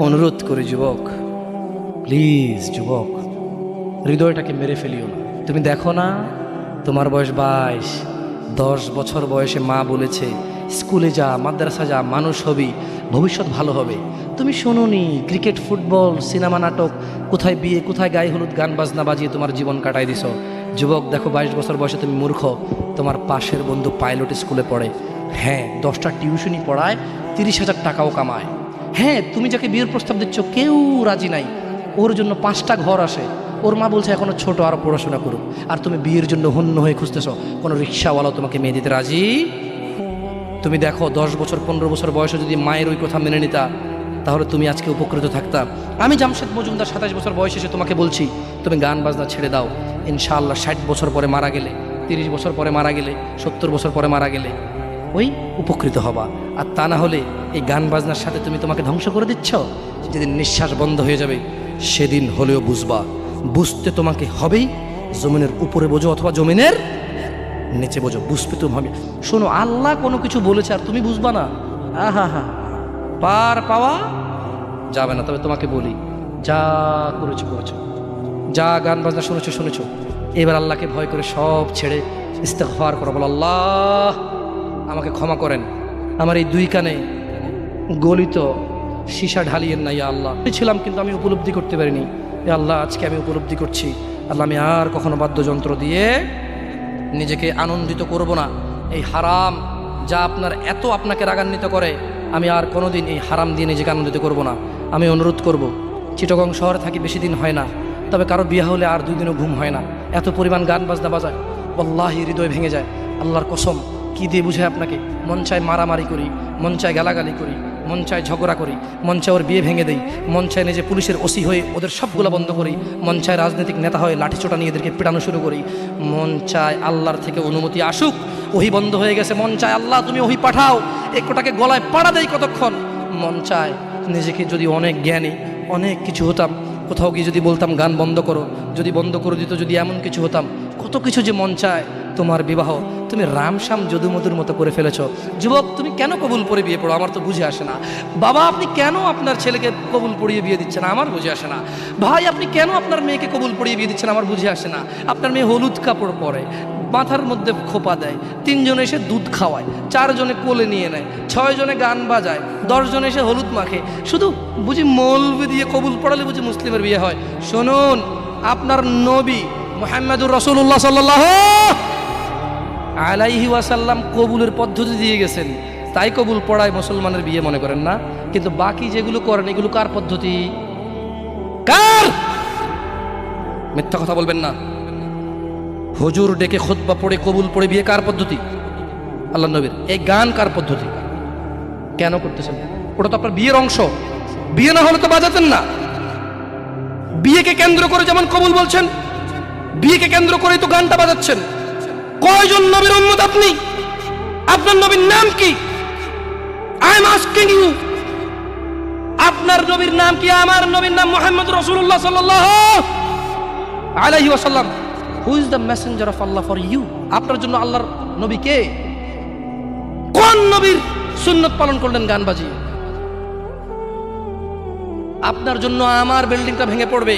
অনুরোধ করি যুবক, প্লিজ যুবক, হৃদয়টাকে মেরে ফেলিও না। তুমি দেখো না, তোমার বয়স 22, 10 বছর বয়সে মা বলেছে স্কুলে যা, মাদ্রাসা যা, মানুষ হবি, ভবিষ্যৎ ভালো হবে। তুমি শোনোনি ক্রিকেট, ফুটবল, সিনেমা, নাটক, কোথায় বিয়ে, কোথায় গায়ে হলুদ, গান বাজনা বাজিয়ে তোমার জীবন কাটাই দিছো। যুবক দেখো, 22 বছর বয়সে তুমি মূর্খ। তোমার পাশের বন্ধু পাইলট স্কুলে পড়ে, হ্যাঁ 10টা টিউশনি পড়ায়, 30,000 টাকাও কামায়। হ্যাঁ, তুমি যাকে বিয়ের প্রস্তাব দিচ্ছ কেউ রাজি নাই, ওর জন্য 5টা ঘর আসে, ওর মা বলছে এখনো ছোট, আরও পড়াশোনা করুক, আর তুমি বিয়ের জন্য হন্য হয়ে খুঁজতেছ, কোনো রিক্সাওয়ালাও তোমাকে মেয়ে দিতে রাজি। তুমি দেখো 10 বছর 15 বছর বয়সে যদি মায়ের ওই কথা মেনে নিতা, তাহলে তুমি আজকে উপকৃত থাকতা। আমি জামশেদ মজুমদার 27 বছর বয়সে এসে তোমাকে বলছি তুমি গান বাজনা ছেড়ে দাও, ইনশাআল্লাহ 60 বছর পরে মারা গেলে, 30 বছর পরে মারা গেলে, 70 বছর পরে মারা গেলে ওই উপকৃত হবা। আর তা না হলে এই গান বাজনার সাথে তুমি তোমাকে ধ্বংস করে দিচ্ছ। যেদিন নিঃশ্বাস বন্ধ হয়ে যাবে সেদিন হলেও বুঝবা, বুঝতে তোমাকে হবেই। জমিনের উপরে বোঝো অথবা জমিনের নিচে বোঝো, বুঝবে তুমি হবে। শোনো, আল্লাহ কোনো কিছু বলেছে আর তুমি বুঝবা না, আহা হা, পার পাওয়া যাবে না। তবে তোমাকে বলি, যা করেছো করেছো, যা গান বাজনা শুনেছো শুনেছো, এবার আল্লাহকে ভয় করে সব ছেড়ে ইস্তেগফার করো, বলো আল্লাহ আমাকে ক্ষমা করেন, আমার এই 2 কানে গলিত সীসা ঢালিয়েন না ইয়া আল্লাহ। ছিলাম কিন্তু আমি উপলব্ধি করতে পারিনি, ইয়া আল্লাহ আজকে আমি উপলব্ধি করছি, আল্লাহ আমি আর কখনো বাদ্যযন্ত্র দিয়ে নিজেকে আনন্দিত করব না। এই হারাম যা আপনাকে রাগান্বিত করে, আমি আর কোনোদিন এই হারাম দিয়ে নিজেকে আনন্দিত করব না। আমি অনুরোধ করব, চিটাগং শহরে থাকি, বেশি দিন হয় না, তবে কারো বিয়ে হলে আর 2 দিনও ঘুম হয় না, এত পরিমাণ গান বাজনা বাজায়, আল্লাহি হৃদয় ভেঙে যায়। আল্লাহর কসম, কি দিয়ে বুঝায় আপনাকে, মন চায় মারামারি করি, মন চায় গালাগালি করি, মন চায় ঝগড়া করি, মন চায় ওর বিয়ে ভেঙে দেই, মন চায় নিজে পুলিশের ওসি হয়ে ওদের সবগুলো বন্ধ করি, মন চায় রাজনৈতিক নেতা হয়ে লাঠিচোটা নিয়ে এদেরকে পিটানো শুরু করি, মন চায় আল্লাহর থেকে অনুমতি আসুক, ওহি বন্ধ হয়ে গেছে, মন চায় আল্লাহ তুমি ওহি পাঠাও, একটাকে গলায় পাড়া দেয় কতক্ষণ। মন চায় নিজেকে যদি অনেক জ্ঞানী, অনেক কিছু হতাম, কোথাও গিয়ে যদি বলতাম গান বন্ধ করো, যদি বন্ধ করে দিত, যদি এমন কিছু হতাম, কত কিছু যে মন চায়। তোমার বিবাহ তুমি রামশ্যাম যদুমধুর মতো করে ফেলেছ। যুবক, তুমি কেন কবুল পড়ে বিয়ে পড়ো, আমার তো বুঝে আসে না। বাবা, আপনি কেন আপনার ছেলেকে কবুল পড়িয়ে বিয়ে দিচ্ছেন, আমার বুঝে আসে না। ভাই, আপনি কেন আপনার মেয়েকে কবুল পড়িয়ে বিয়ে দিচ্ছেন, আমার বুঝে আসে না। আপনার মেয়ে হলুদ কাপড় পরে, মাথার মধ্যে খোপা দেয়, 3 জনে এসে দুধ খাওয়ায়, 4 জনে কোলে নিয়ে নেয়, 6 জনে গান বাজায়, 10 জনে এসে হলুদ মাখে, শুধু বুঝি মৌলবি দিয়ে কবুল পড়ালে বুঝি মুসলিমের বিয়ে হয়। শুনুন, আপনার নবী মুহাম্মদুর রাসূলুল্লাহ সাল্লাল্লাহু আলাইহি ওয়াসাল্লাম কবুলের পদ্ধতি দিয়ে গেছেন, তাই কবুল পড়ায় মুসলমানের বিয়ে মনে করেন না। কিন্তু বাকি যেগুলো করেন এগুলো কার পদ্ধতি? কার? মিথ্যা কথা বলবেন না। হুজুর ডেকে খুতবা পড়ে কবুল পড়ে বিয়ে কার পদ্ধতি? আল্লাহর নবীর। এই গান কার পদ্ধতি? কেন করতেছেন? ওটা তো আপনার বিয়ের অংশ, বিয়ে না হলে তো বাজাতেন না। বিয়েকে কেন্দ্র করে যেমন কবুল বলছেন, বিয়েকে কেন্দ্র করেই তো গানটা বাজাচ্ছেন। কয়জন নবীর উম্মত আপনি? আপনার নবীর নাম কি? আই এম আস্কিং ইউ, আপনার নবীর নাম কি? আমার নবীর নাম মুহাম্মদ রাসূলুল্লাহ সাল্লাল্লাহু আলাইহি ওয়াসাল্লাম। Who is the messenger of Allah for you? আপনার জন্য আল্লাহর নবী কে? কোন নবীর সুন্নাত পালন করলেন গান বাজিয়ে? আপনার জন্য আমার বিল্ডিংটা ভেঙে পড়বে,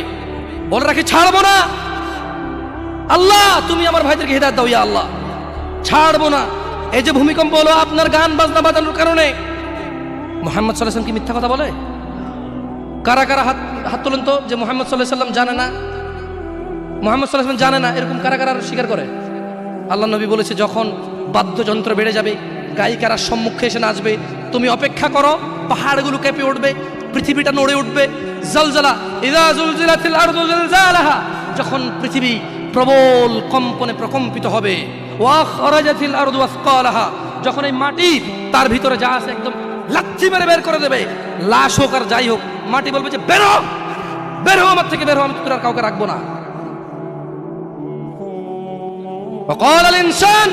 বলে রাখি ছাড়বো না। আল্লাহ তুমি আমার ভাইদেরকে হিদায়াত দাও ইয়া আল্লাহ, ছাড়বো না। এই যে ভূমিকম্প হলো আপনার গান বাজনা বাজানোর কারণে। মুহাম্মদ সাল্লাল্লাহু আলাইহি ওয়াসাল্লাম কি মিথ্যা কথা বলে? কারা কারা হাত তোলেন তো যে মুহাম্মদ সাল্লাল্লাহু আলাইহি ওয়াসাল্লাম জানে না, মুহাম্মদ সাল্লাল্লাহু আলাইহি ওয়াসাল্লাম জানে না, এরকম কারা কারা স্বীকার করে? আল্লাহ নবী বলেছে যখন বাদ্যযন্ত্র বেড়ে যাবে, গায়িকারা সম্মুখে এসে নাচবে, তুমি অপেক্ষা করো, পাহাড়গুলো কেঁপে উঠবে, পৃথিবীটা নড়ে উঠবে। জালজালা ইযা জুলজিলাতিল আরদু জিলজালাহা, যখন পৃথিবী প্রবল কম্পনে প্রকম্পিত হবে। ওয়া খরাজাতিল আরদু আসকালাহা, যখন এই মাটি তার ভিতরে যা আছে একদম লাথি মেরে বের করে দেবে, লাশ হোক আর যাই হোক, মাটি বলবে যে বেরো বেরো আমার থেকে, বেরো, আমি তোর আর কাউকে রাখবো না। ওয়াকাল আল ইনসান,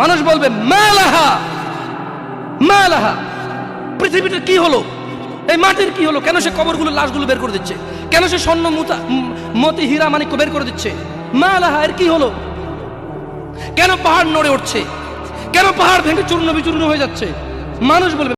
মানুষ বলবে মালাহা মালাহা, পৃথিবীটা কি হলো, এই মাটির কি হলো, কেন সে কবরগুলো লাশগুলো বের করে দিচ্ছে, কেন সে স্বর্ণ মতি হীরা মানিক্য বের করে দিচ্ছে, মালাহা এর কি হলো, কেন পাহাড় নড়ে উঠছে, কেন পাহাড় ভেঙে চূর্ণ বিচূর্ণ হয়ে যাচ্ছে? মানুষ বলবে